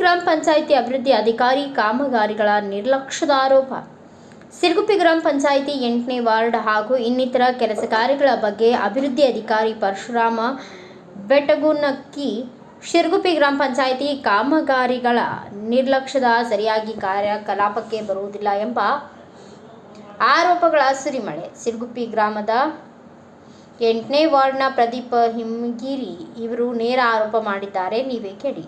ಗ್ರಾಮ ಪಂಚಾಯಿತಿ ಅಭಿವೃದ್ಧಿ ಅಧಿಕಾರಿ ಕಾಮಗಾರಿಗಳ ನಿರ್ಲಕ್ಷ್ಯದ ಆರೋಪ. ಸಿರುಗುಪ್ಪಿ ಗ್ರಾಮ ಪಂಚಾಯಿತಿ 8ನೇ ವಾರ್ಡ್ ಹಾಗೂ ಇನ್ನಿತರ ಕೆಲಸ ಕಾರ್ಯಗಳ ಬಗ್ಗೆ ಅಭಿವೃದ್ಧಿ ಅಧಿಕಾರಿ ಪರಶುರಾಮ ಬೆಟಗುನಕ್ಕಿ ಸಿರುಗುಪ್ಪಿ ಗ್ರಾಮ ಪಂಚಾಯಿತಿ ಕಾಮಗಾರಿಗಳ ನಿರ್ಲಕ್ಷ್ಯದ ಸರಿಯಾಗಿ ಕಾರ್ಯಕಲಾಪಕ್ಕೆ ಬರುವುದಿಲ್ಲ ಎಂಬ ಆರೋಪಗಳ ಸುರಿಮಳೆ. ಸಿರುಗುಪ್ಪಿ ಗ್ರಾಮದ 8ನೇ ವಾರ್ಡ್ನ ಪ್ರದೀಪ್ ಹಿಮಗಿರಿ ಇವರು ನೇರ ಆರೋಪ ಮಾಡಿದ್ದಾರೆ. ನೀವೇ ಕೇಳಿ.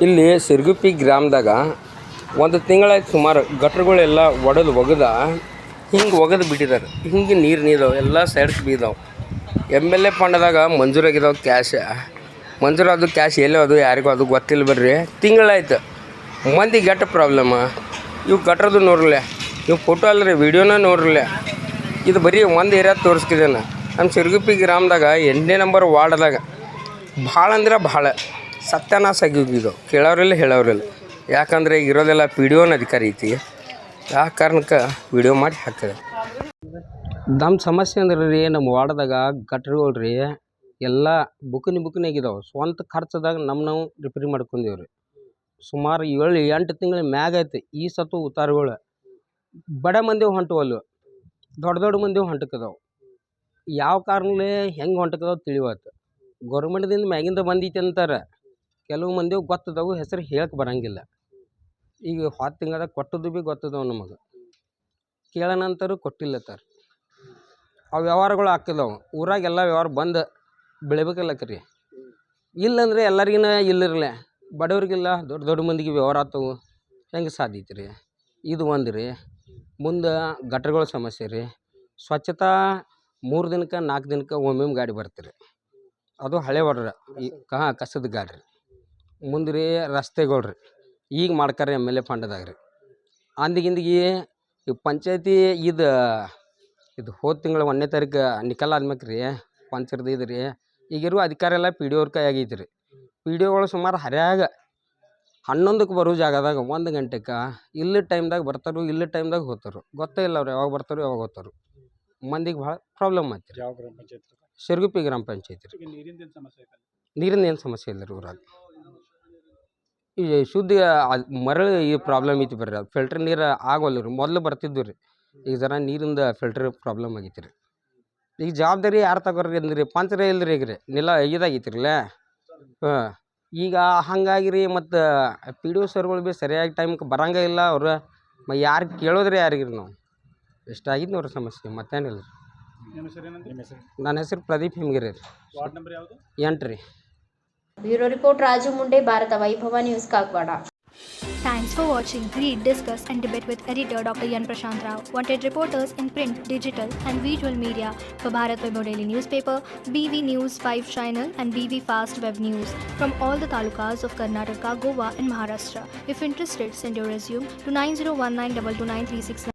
ಇಲ್ಲಿ ಸಿರುಗುಪ್ಪಿ ಗ್ರಾಮದಾಗ ಒಂದು ತಿಂಗಳಾಯ್ತು ಸುಮಾರು ಗಟ್ರಗಳೆಲ್ಲ ಒಗದ ಹಿಂಗೆ ಒಗದು ಬಿಟ್ಟಿದ್ದಾರೆ. ಹಿಂಗೆ ನೀರು ಎಲ್ಲ ಸೈಡ್ಸ್ ಬೀದಾವೆ. MLA ಫಂಡ್ದಾಗ ಮಂಜೂರಾಗಿದ್ದಾವೆ ಕ್ಯಾಶ್. ಮಂಜೂರಾದ ಕ್ಯಾಶ್ ಎಲ್ಲೋ ಅದು ಯಾರಿಗೂ ಅದು ಗೊತ್ತಿಲ್ಲ ಬರ್ರಿ. ತಿಂಗಳಾಯ್ತು ಮಂದಿ ಗಟ್ಟ ಪ್ರಾಬ್ಲಮ್. ಇವು ಗಟ್ರದು ನೋಡ್ರಲ್ಲ, ಇವು ಫೋಟೋ ಅಲ್ಲರಿ ವಿಡಿಯೋನ ನೋಡ್ರಲ್ಲ. ಇದು ಬರೀ ಒಂದು ಏರಿಯಾ ತೋರಿಸ್ತಿದ್ದೇನೆ. ನಮ್ಮ ಸಿರುಗುಪ್ಪಿ ಗ್ರಾಮದಾಗ 8ನೇ ನಂಬರ್ ವಾರ್ಡ್ದಾಗ ಭಾಳ ಅಂದ್ರೆ ಭಾಳ ಸತ್ಯಾನಾಶ ಆಗಿದ್ದು ಕೇಳೋರಿಲ್ಲ ಹೇಳೋರಿಲ್ಲ. ಯಾಕಂದರೆ ಇರೋದೆಲ್ಲ PDO ಅಧಿಕಾರಿ ಐತಿ. ಆ ಕಾರಣಕ್ಕೆ ವಿಡಿಯೋ ಮಾಡಿ ಹಾಕ್ತದೆ. ನಮ್ಮ ಸಮಸ್ಯೆ ಅಂದ್ರೆ ರೀ, ನಮ್ಮ ವಾರ್ಡ್ದಾಗ ಗಟ್ರಗಳು ರೀ ಎಲ್ಲ ಬುಕ್ನಿಗಿದಾವೆ. ಸ್ವಂತ ಖರ್ಚದಾಗ ನಾವು ರಿಪೇರಿ ಮಾಡ್ಕೊಂಡೀವಿ ರೀ. ಸುಮಾರು 7-8 ತಿಂಗಳ ಮ್ಯಾಗ ಐತಿ. ಈ ಸತ್ತು ಉತ್ತಾರಗಳು ಬಡ ಮಂದಿ ಹೊಂಟವಲ್ಲು, ದೊಡ್ಡ ಮಂದಿ ಹೊಂಟಕ್ಕದಾವೆ. ಯಾವ ಕಾರಣಲೇ ಹೆಂಗೆ ಹೊಂಟಕ್ಕದಾವೆ ತಿಳಿವತ್ತು. ಗೌರ್ಮೆಂಟ್ದಿಂದ ಮ್ಯಾಗಿಂದ ಬಂದೈತಿ ಅಂತಾರೆ. ಕೆಲವು ಮಂದಿ ಗೊತ್ತದವು, ಹೆಸರು ಹೇಳಕ್ಕೆ ಬರೋಂಗಿಲ್ಲ. ಈಗ 10 ತಿಂಗಳದಾಗ ಕೊಟ್ಟದ್ದು ಭೀ ಗೊತ್ತದವು ನಮಗೆ. ಕೇಳೋಣಂತರೂ ಕೊಟ್ಟಿಲ್ಲತ್ತಾರ. ಅವು ವ್ಯವಹಾರಗಳು ಆಗ್ತಿದಾವೆ. ಊರಾಗೆಲ್ಲ ವ್ಯವಹಾರ ಬಂದು ಬೆಳಿಬೇಕಲ್ಲಕ್ರಿ. ಇಲ್ಲಂದರೆ ಎಲ್ಲರಿಗಿನ ಇಲ್ಲಿರಲ್ಲ, ಬಡವ್ರಿಗಿಲ್ಲ, ದೊಡ್ಡ ಮಂದಿಗೆ ವ್ಯವಹಾರ ಆಗ್ತವೆ. ಹೆಂಗೆ ಸಾಧ್ಯತೆ ರೀ? ಇದು ಒಂದು ರೀ. ಮುಂದೆ ಗಟ್ರಗಳ ಸಮಸ್ಯೆ ರೀ. ಸ್ವಚ್ಛತಾ 3 ದಿನಕ್ಕೆ 4 ದಿನಕ್ಕೆ ಒಮ್ಮೊಮ್ಮೆ ಗಾಡಿ ಬರ್ತೀರಿ. ಅದು ಹಳೆ ವಾರ್ಡ್ರ ಈ ಕಸದ ಗಾಡಿ ರೀ. ಮುಂದೆ ರೀ ರಸ್ತೆಗಳು ರೀ ಈಗ ಮಾಡ್ತಾರೆ MLA ಫಂಡ್ದಾಗ ರೀ. ಅಂದಿಗಿಂದಿಗೆ ಈ ಪಂಚಾಯತಿ ಇದು ಹೋದ ತಿಂಗಳು 1ನೇ ತಾರೀಕು ನಿಕಲ್ ಆದ್ಮೇಲೆ ರೀ ಪಂಚರ್ದು ಇದು ರೀ. ಈಗಿರೋ ಅಧಿಕಾರ ಎಲ್ಲ PDO ಅವ್ರ ಕೈ ಆಗೈತಿ ರೀ. PDOಗಳು ಸುಮಾರು ಹರ್ಯಾಗ 11ಕ್ಕೆ ಬರೋ ಜಾಗದಾಗ 1 ಗಂಟೆಗೆ ಇಲ್ಲಿ ಟೈಮ್ದಾಗ ಬರ್ತಾರೋ, ಇಲ್ಲಿ ಟೈಮ್ದಾಗ ಹೋಗ್ತಾರೋ. ಗೊತ್ತೇ ಇಲ್ಲ ಅವ್ರು ಯಾವಾಗ ಬರ್ತಾರೋ ಯಾವಾಗ ಹೋಗ್ತಾರೋ. ಮಂದಿಗೆ ಭಾಳ ಪ್ರಾಬ್ಲಮ್ ಆಯ್ತು ರೀ. ಯಾವ ಗ್ರಾಮ ಪಂಚಾಯತ್? ಸಿರುಗುಪ್ಪಿ ಗ್ರಾಮ ಪಂಚಾಯತಿ ರೀ. ನೀರಿಂದ ಏನು ಸಮಸ್ಯೆ ಇಲ್ಲ ರೀ ಊರಾಗ. ಈ ಶುದ್ಧ ಮರಳು ಈ ಪ್ರಾಬ್ಲಮ್ ಐತಿ ಬರ್ರಿ. ಅದು ಫಿಲ್ಟರ್ ನೀರು ಆಗೋಲ್ಲ ರೀ. ಮೊದಲು ಬರ್ತಿದ್ವು ರೀ. ಈಗ ಜರ ನೀರಿಂದ ಫಿಲ್ಟರ್ ಪ್ರಾಬ್ಲಮ್ ಆಗೈತಿ ರೀ. ಈಗ ಜವಾಬ್ದಾರಿ ಯಾರು ತಗೋರಿ ಅಂದ್ರಿ? ಪಂಚರೇ ಇಲ್ರಿ ಈಗ ರೀ. ಇದಾಗೈತಿ ರೀ. ಈಗ ಹಂಗಾಗಿ ರೀ ಮತ್ತು PDO ಸರ್ಗಳು ಭೀ ಸರಿಯಾಗಿ ಟೈಮ್ಗೆ ಬರಂಗೇ ಇಲ್ಲ. ಅವ್ರು ಯಾರು ಕೇಳೋದ್ರಿ ಯಾರಿಗಿರಿ ನಾವು? ಎಷ್ಟಾಗಿದ್ದು ನೋಡ್ರಿ ಸಮಸ್ಯೆ, ಮತ್ತೇನಿಲ್ಲ ರೀ. ನನ್ನ ಹೆಸರು ಪ್ರದೀಪ್ ಹಿಮಗಿರಿ ರೀ. ವಾರ್ಡ್ ನಂಬರ್ ಯಾವುದು? 8 ರೀ. ಬ್ಯೂರೋ ರಿಪೋರ್ಟ್ ರಾಜು ಮುಂಡೆ, ಭಾರತ ವೈಭವ news, Kagwad. Thanks for watching. Read, discuss and debate with editor Dr. Yan Prashant Rao. Wanted reporters in print, digital and visual media for Bharat Vaibhav Daily Newspaper, BV News 5 Channel and BV Fast Web News from all the talukas of Karnataka, Goa and Maharashtra. If interested, send your resume to 9019229369.